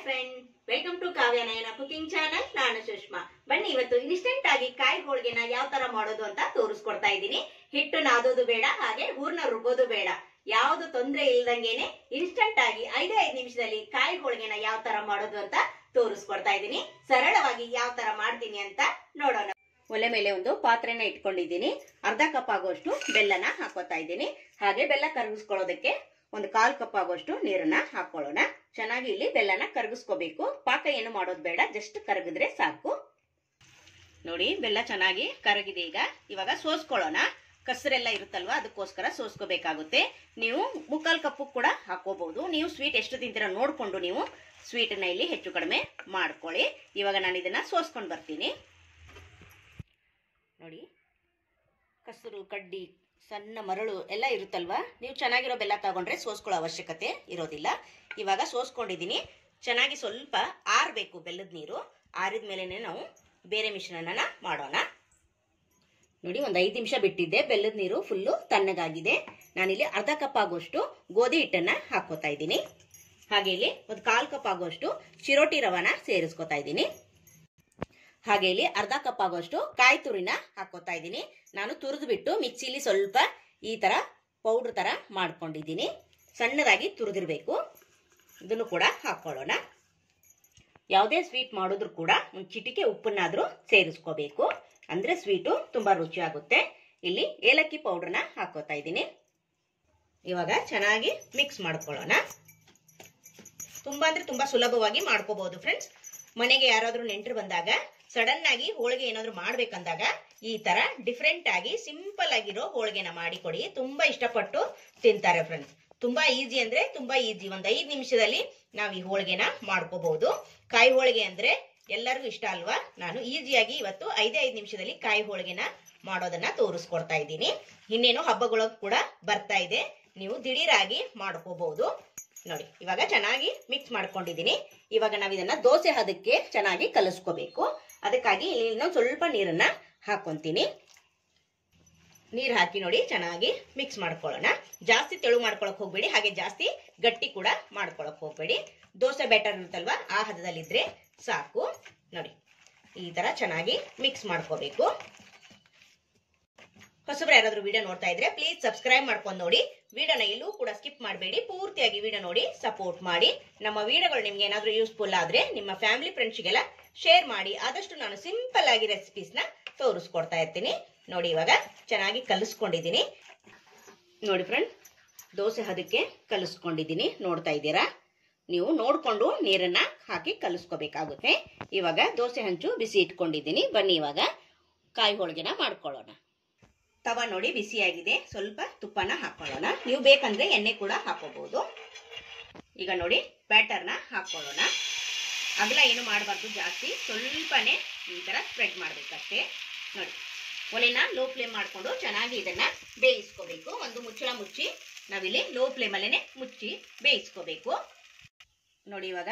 Friend, welcome to Kavya Nayana cooking channel. ನಾನು ಸುಷ್ಮಾ. ಬನ್ನಿ ಇವತ್ತು ಇನ್ಸ್ಟೆಂಟ್ ಆಗಿ ಕಾಯಿ ಹೋಳಿಗೆನ ಯಾವ ತರ ಮಾಡೋದು ಅಂತ ತೋರಿಸ್ಕೊಡ್ತಾ ಇದ್ದೀನಿ. ಹಿಟ್ಟು ನಾದೋದು ಬೇಡ, ಹಾಗೆ ಹೂರ್ಣ ರುಬ್ಬೋದು ಬೇಡ, ಯಾವ್ದು ತೊಂದರೆ ಇಲ್ದಂಗೆನೆ ಇನ್ಸ್ಟೆಂಟ್ ಆಗಿ 5 ನಿಮಿಷದಲ್ಲಿ ಕಾಯಿ ಹೋಳಿಗೆನ ಯಾವ ತರ ಮಾಡೋದು ಅಂತ ತೋರಿಸ್ಕೊಡ್ತಾ ಇದ್ದೀನಿ. ಸರಳವಾಗಿ ಯಾವ ತರ ಮಾಡ್ತೀನಿ ಅಂತ ನೋಡೋಣ. ಒಲೆ ಮೇಲೆ ಒಂದು ಪಾತ್ರೆನ ಇಟ್ಕೊಂಡಿದ್ದೀನಿ. ಅರ್ಧ ಕಪ್ ಆಗುವಷ್ಟು ಬೆಲ್ಲನ ಹಾಕೋತಾ ಇದ್ದೀನಿ. ಹಾಗೆ ಬೆಲ್ಲ ಕರಗಿಸ್ಕೊಳ್ಳೋದಕ್ಕೆ ಒಂದು 1/4 ಕಪ್ ಆಗುವಷ್ಟು ನೀರನ್ನ ಹಾಕೊಳ್ಳೋಣ. ಚೆನ್ನಾಗಿ ಇಲ್ಲಿ ಬೆಲ್ಲನ ಕರಗಿಸ್ಕೋಬೇಕು. ಪಾಕ ಏನು ಮಾಡೋದು ಬೇಡ, ಜಸ್ಟ್ ಕರಗಿದ್ರೆ ಸಾಕು. ನೋಡಿ, ಬೆಲ್ಲ ಚೆನ್ನಾಗಿ ಕರಗಿದೆ. ಇವಾಗ ಸೋಸ್ಕೊಳ್ಳೋಣ. ಕಸರೆಲ್ಲ ಇರುತ್ತಲ್ವಾ, ಅದಕ್ಕೋಸ್ಕರ ಸೋಸ್ಕೋಬೇಕಾಗುತ್ತೆ. ನೀವು 3/4 ಕಪ್ ಕೂಡ ಹಾಕೋಬಹುದು. ನೀವು ಸ್ವೀಟ್ ಎಷ್ಟು ತಿಂತೀರ ನೋಡ್ಕೊಂಡು ನೀವು ಸ್ವೀಟನ್ನ ಇಲ್ಲಿ ಹೆಚ್ಚು ಕಡಿಮೆ ಮಾಡ್ಕೊಳ್ಳಿ. ಇವಾಗ ನಾನು ಇದನ್ನ ಸೋಸ್ಕೊಂಡು ಬರ್ತೀನಿ. ನೋಡಿ, ಕಸರು, ಕಡ್ಡಿ, ಸಣ್ಣ ಮರಳು ಎಲ್ಲ ಇರುತ್ತಲ್ವಾ, ನೀವು ಚೆನ್ನಾಗಿರೋ ಬೆಲ್ಲ ತಗೊಂಡ್ರೆ ಸೋಸ್ಕೊಳ್ಳೋ ಅವಶ್ಯಕತೆ ಇರೋದಿಲ್ಲ. ಇವಾಗ ಸೋಸ್ಕೊಂಡಿದ್ದೀನಿ. ಚೆನ್ನಾಗಿ ಸ್ವಲ್ಪ ಆರಬೇಕು ಬೆಲ್ಲದ ನೀರು. ಆರಿದ ಮೇಲೆನೆ ನಾವು ಬೇರೆ ಮಿಶ್ರಣನ ಮಾಡೋಣ. ನೋಡಿ, ಒಂದು 5 ನಿಮಿಷ ಬಿಟ್ಟಿದ್ದೆ. ಬೆಲ್ಲದ ನೀರು ಫುಲ್ಲು ತಣ್ಣಗಾಗಿದೆ. ನಾನಿಲ್ಲಿ ಅರ್ಧ ಕಪ್ ಆಗುವಷ್ಟು ಗೋಧಿ ಹಿಟ್ಟನ್ನ ಹಾಕೋತಾ ಇದ್ದೀನಿ. ಹಾಗೆ ಇಲ್ಲಿ ಒಂದು 1/4 ಕಪ್ ಆಗುವಷ್ಟು ಚಿರೋಟಿ ರವನ ಸೇರಿಸ್ಕೊತಾ ಇದ್ದೀನಿ. ಹಾಗೆ ಇಲ್ಲಿ ಅರ್ಧ ಕಪ್ ಆಗುವಷ್ಟು ಕಾಯಿ ತುರಿನ ಹಾಕೋತಾ ಇದ್ದೀನಿ. ನಾನು ತುರಿದು ಬಿಟ್ಟು ಮಿಕ್ಸಿಲಿ ಸ್ವಲ್ಪ ಈ ತರ ಪೌಡರ್ ತರ ಮಾಡ್ಕೊಂಡಿದ್ದೀನಿ. ಸಣ್ಣದಾಗಿ ತುರಿದಿರ್ಬೇಕು. ಇದನ್ನು ಕೂಡ ಹಾಕೊಳ್ಳೋಣ. ಯಾವುದೇ ಸ್ವೀಟ್ ಮಾಡಿದ್ರು ಕೂಡ ಒಂದು ಚಿಟಿಕೆ ಉಪ್ಪನ್ನಾದ್ರೂ ಸೇರಿಸ್ಕೋಬೇಕು, ಅಂದ್ರೆ ಸ್ವೀಟು ತುಂಬಾ ರುಚಿ ಆಗುತ್ತೆ. ಇಲ್ಲಿ ಏಲಕ್ಕಿ ಪೌಡರ್ನ ಹಾಕೋತಾ ಇದ್ದೀನಿ. ಇವಾಗ ಚೆನ್ನಾಗಿ ಮಿಕ್ಸ್ ಮಾಡ್ಕೊಳ್ಳೋಣ. ತುಂಬಾ ಅಂದ್ರೆ ತುಂಬಾ ಸುಲಭವಾಗಿ ಮಾಡ್ಕೋಬಹುದು ಫ್ರೆಂಡ್ಸ್. ಮನೆಗೆ ಯಾರಾದ್ರೂ ನೆಂಟರು ಬಂದಾಗ ಸಡನ್ ಆಗಿ ಹೋಳಿಗೆ ಏನಾದ್ರು ಮಾಡ್ಬೇಕಂದಾಗ ಈ ತರ ಡಿಫ್ರೆಂಟ್ ಆಗಿ ಸಿಂಪಲ್ ಆಗಿರೋ ಹೋಳಿಗೆನ ಮಾಡಿಕೊಡಿ. ತುಂಬಾ ಇಷ್ಟಪಟ್ಟು ತಿಂತಾರೆ ಫ್ರೆಂಡ್ಸ್. ತುಂಬಾ ಈಜಿ ಅಂದ್ರೆ ತುಂಬಾ ಈಜಿ. ಒಂದು 5 ನಿಮಿಷದಲ್ಲಿ ನಾವು ಈ ಹೋಳಿಗೆನ ಮಾಡ್ಕೋಬಹುದು. ಕಾಯಿ ಹೋಳಿಗೆ ಅಂದ್ರೆ ಎಲ್ಲರಿಗೂ ಇಷ್ಟ ಅಲ್ವಾ. ನಾನು ಈಸಿಯಾಗಿ ಇವತ್ತು 5 ನಿಮಿಷದಲ್ಲಿ ಕಾಯಿ ಹೋಳಿಗೆನ ಮಾಡೋದನ್ನ ತೋರಿಸ್ಕೊಡ್ತಾ ಇದ್ದೀನಿ. ಇನ್ನೇನು ಹಬ್ಬಗಳು ಕೂಡ ಬರ್ತಾ ಇದೆ, ನೀವು ದಿಢೀರಾಗಿ ಮಾಡ್ಕೋಬಹುದು. ನೋಡಿ, ಇವಾಗ ಚೆನ್ನಾಗಿ ಮಿಕ್ಸ್ ಮಾಡ್ಕೊಂಡಿದ್ದೀನಿ. ಇವಾಗ ನಾವು ಇದನ್ನ ದೋಸೆ ಹದಕ್ಕೆ ಚೆನ್ನಾಗಿ ಕಲಿಸ್ಕೋಬೇಕು. ಅದಕ್ಕಾಗಿ ಇಲ್ಲಿ ಇನ್ನೊಂದು ಸ್ವಲ್ಪ ನೀರನ್ನ ಹಾಕೊಂತೀನಿ. ನೀರು ಹಾಕಿ ನೋಡಿ ಚೆನ್ನಾಗಿ ಮಿಕ್ಸ್ ಮಾಡ್ಕೊಳ್ಳೋಣ. ಜಾಸ್ತಿ ತೆಳು ಮಾಡ್ಕೊಳಕ್ ಹೋಗ್ಬೇಡಿ, ಹಾಗೆ ಜಾಸ್ತಿ ಗಟ್ಟಿ ಕೂಡ ಮಾಡ್ಕೊಳಕ್ ಹೋಗ್ಬೇಡಿ. ದೋಸೆ ಬ್ಯಾಟರ್ ಇರುತ್ತಲ್ವಾ, ಆ ಹದದಲ್ಲಿದ್ರೆ ಸಾಕು. ನೋಡಿ, ಈ ತರ ಚೆನ್ನಾಗಿ ಮಿಕ್ಸ್ ಮಾಡ್ಕೋಬೇಕು. ಹೊಸಬ್ರು ಯಾರಾದ್ರೂ ವಿಡಿಯೋ ನೋಡ್ತಾ ಇದ್ರೆ ಪ್ಲೀಸ್ ಸಬ್ಸ್ಕ್ರೈಬ್ ಮಾಡ್ಕೊಂಡು ನೋಡಿ. ವಿಡಿಯೋನ ಎಲ್ಲೂ ಕೂಡ ಸ್ಕಿಪ್ ಮಾಡಬೇಡಿ, ಪೂರ್ತಿಯಾಗಿ ವಿಡಿಯೋ ನೋಡಿ ಸಪೋರ್ಟ್ ಮಾಡಿ. ನಮ್ಮ ವಿಡಿಯೋಗಳು ನಿಮ್ಗೆ ಏನಾದ್ರೂ ಯೂಸ್ಫುಲ್ ಆದ್ರೆ ನಿಮ್ಮ ಫ್ಯಾಮಿಲಿ ಫ್ರೆಂಡ್ಸ್ಗೆಲ್ಲ ಶೇರ್ ಮಾಡಿ. ಆದಷ್ಟು ನಾನು ಸಿಂಪಲ್ ಆಗಿ ರೆಸಿಪೀಸ್ನ ತೋರಿಸ್ಕೊಡ್ತಾ ಇರ್ತೀನಿ. ನೋಡಿ, ಇವಾಗ ಚೆನ್ನಾಗಿ ಕಲಿಸ್ಕೊಂಡಿದ್ದೀನಿ. ನೋಡಿ ಫ್ರೆಂಡ್, ದೋಸೆ ಹದಕ್ಕೆ ಕಲಿಸ್ಕೊಂಡಿದ್ದೀನಿ. ನೋಡ್ತಾ ಇದ್ದೀರಾ, ನೀವು ನೋಡ್ಕೊಂಡು ನೀರನ್ನ ಹಾಕಿ ಕಲಿಸ್ಕೋಬೇಕಾಗುತ್ತೆ. ಇವಾಗ ದೋಸೆ ಹಂಚು ಬಿಸಿ ಇಟ್ಕೊಂಡಿದ್ದೀನಿ. ಬನ್ನಿ ಇವಾಗ ಕಾಯಿ ಹೋಳಿಗೆನ ಮಾಡ್ಕೊಳ್ಳೋಣ. ತವ ನೋಡಿ ಬಿಸಿಯಾಗಿದೆ. ಸ್ವಲ್ಪ ತುಪ್ಪನ ಹಾಕೊಳ್ಳೋಣ. ನೀವು ಬೇಕಂದ್ರೆ ಎಣ್ಣೆ ಕೂಡ ಹಾಕೋಬಹುದು. ಈಗ ನೋಡಿ, ಬ್ಯಾಟರ್ನ ಹಾಕೊಳ್ಳೋಣ. ಅಗಲ ಏನು ಮಾಡಬಾರ್ದು ಜಾಸ್ತಿ, ಸ್ವಲ್ಪನೇ ಈ ತರ ಸ್ಪ್ರೆಡ್ ಮಾಡ್ಬೇಕಷ್ಟೇ. ನೋಡಿ, ಒಲೆನ ಲೋ ಫ್ಲೇಮ್ ಮಾಡ್ಕೊಂಡು ಚೆನ್ನಾಗಿ ಇದನ್ನ ಬೇಯಿಸ್ಕೋಬೇಕು. ಒಂದು ಮುಚ್ಚಳ ಮುಚ್ಚಿ ನಾವಿಲ್ಲಿ ಲೋ ಫ್ಲೇಮ್ ಅಲ್ಲೇನೆ ಮುಚ್ಚಿ ಬೇಯಿಸ್ಕೋಬೇಕು. ನೋಡಿ, ಇವಾಗ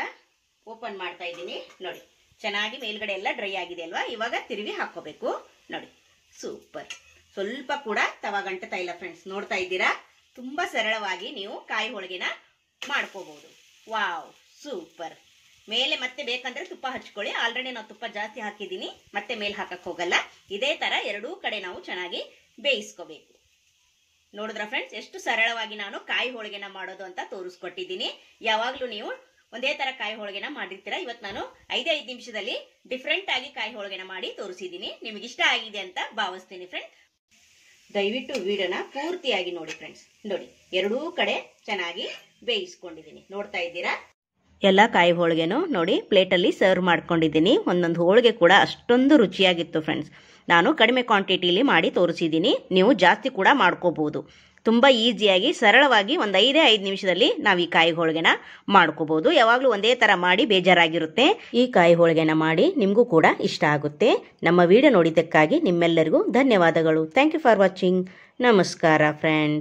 ಓಪನ್ ಮಾಡ್ತಾ ಇದ್ದೀನಿ. ನೋಡಿ, ಚೆನ್ನಾಗಿ ಮೇಲ್ಗಡೆ ಎಲ್ಲ ಡ್ರೈ ಆಗಿದೆ ಅಲ್ವಾ. ಇವಾಗ ತಿರುವಿ ಹಾಕೋಬೇಕು. ನೋಡಿ, ಸೂಪರ್. ಸ್ವಲ್ಪ ಕೂಡ ತವ ಗಂಟತಾ ಇಲ್ಲ ಫ್ರೆಂಡ್ಸ್. ನೋಡ್ತಾ ಇದ್ದೀರಾ, ತುಂಬಾ ಸರಳವಾಗಿ ನೀವು ಕಾಯಿ ಹೋಳಿಗೆನ ಮಾಡ್ಕೋಬಹುದು. Wow, super. ಮೇಲೆ ಮತ್ತೆ ಬೇಕಂದ್ರೆ ತುಪ್ಪ ಹಚ್ಕೊಳ್ಳಿ. ಆಲ್ರೆಡಿ ನಾವು ತುಪ್ಪ ಜಾಸ್ತಿ ಹಾಕಿದ್ದೀನಿ, ಮತ್ತೆ ಮೇಲೆ ಹಾಕಕ್ ಹೋಗಲ್ಲ. ಇದೇ ತರ ಎರಡೂ ಕಡೆ ನಾವು ಚೆನ್ನಾಗಿ ಬೇಯಿಸ್ಕೋಬೇಕು. ನೋಡಿದ್ರ ಫ್ರೆಂಡ್ಸ್, ಎಷ್ಟು ಸರಳವಾಗಿ ನಾನು ಕಾಯಿ ಹೋಳಿಗೆನ ಮಾಡೋದು ಅಂತ ತೋರಿಸ್ಕೊಟ್ಟಿದ್ದೀನಿ. ಯಾವಾಗ್ಲೂ ನೀವು ಒಂದೇ ತರ ಕಾಯಿ ಹೋಳಿಗೆನ ಮಾಡಿರ್ತೀರಾ. ಇವತ್ತು ನಾನು 5 ನಿಮಿಷದಲ್ಲಿ ಡಿಫ್ರೆಂಟ್ ಆಗಿ ಕಾಯಿ ಹೋಳಿಗೆನ ಮಾಡಿ ತೋರಿಸಿದ್ದೀನಿ. ನಿಮ್ಗೆ ಇಷ್ಟ ಆಗಿದೆ ಅಂತ ಭಾವಿಸ್ತೀನಿ ಫ್ರೆಂಡ್ಸ್. ದಯವಿಟ್ಟು ವಿಡಿಯೋನ ಪೂರ್ತಿಯಾಗಿ ನೋಡಿ ಫ್ರೆಂಡ್ಸ್. ನೋಡಿ, ಎರಡೂ ಕಡೆ ಚೆನ್ನಾಗಿ ಬೇಯಿಸ್ಕೊಂಡಿದ್ದೀನಿ. ನೋಡ್ತಾ ಇದ್ದೀರಾ, ಎಲ್ಲ ಕಾಯಿ ಹೋಳಿಗೆನು ನೋಡಿ ಪ್ಲೇಟಲ್ಲಿ ಸರ್ವ್ ಮಾಡ್ಕೊಂಡಿದ್ದೀನಿ. ಒಂದೊಂದು ಹೋಳಿಗೆ ಕೂಡ ಅಷ್ಟೊಂದು ರುಚಿಯಾಗಿತ್ತು ಫ್ರೆಂಡ್ಸ್. ನಾನು ಕಡಿಮೆ ಕ್ವಾಂಟಿಟಿಲಿ ಮಾಡಿ ತೋರಿಸಿದ್ದೀನಿ. ನೀವು ಜಾಸ್ತಿ ಕೂಡ ಮಾಡ್ಕೋಬಹುದು. ತುಂಬ ಈಸಿಯಾಗಿ ಸರಳವಾಗಿ ಒಂದು 5 ನಿಮಿಷದಲ್ಲಿ ನಾವು ಈ ಕಾಯಿ ಹೋಳಿಗೆನ ಮಾಡ್ಕೋಬಹುದು. ಯಾವಾಗಲೂ ಒಂದೇ ಥರ ಮಾಡಿ ಬೇಜಾರಾಗಿರುತ್ತೆ. ಈ ಕಾಯಿ ಹೋಳಿಗೆನ ಮಾಡಿ ನಿಮಗೂ ಕೂಡ ಇಷ್ಟ ಆಗುತ್ತೆ. ನಮ್ಮ ವಿಡಿಯೋ ನೋಡಿದ್ದಕ್ಕಾಗಿ ನಿಮ್ಮೆಲ್ಲರಿಗೂ ಧನ್ಯವಾದಗಳು. Thank you for watching. ನಮಸ್ಕಾರ ಫ್ರೆಂಡ್.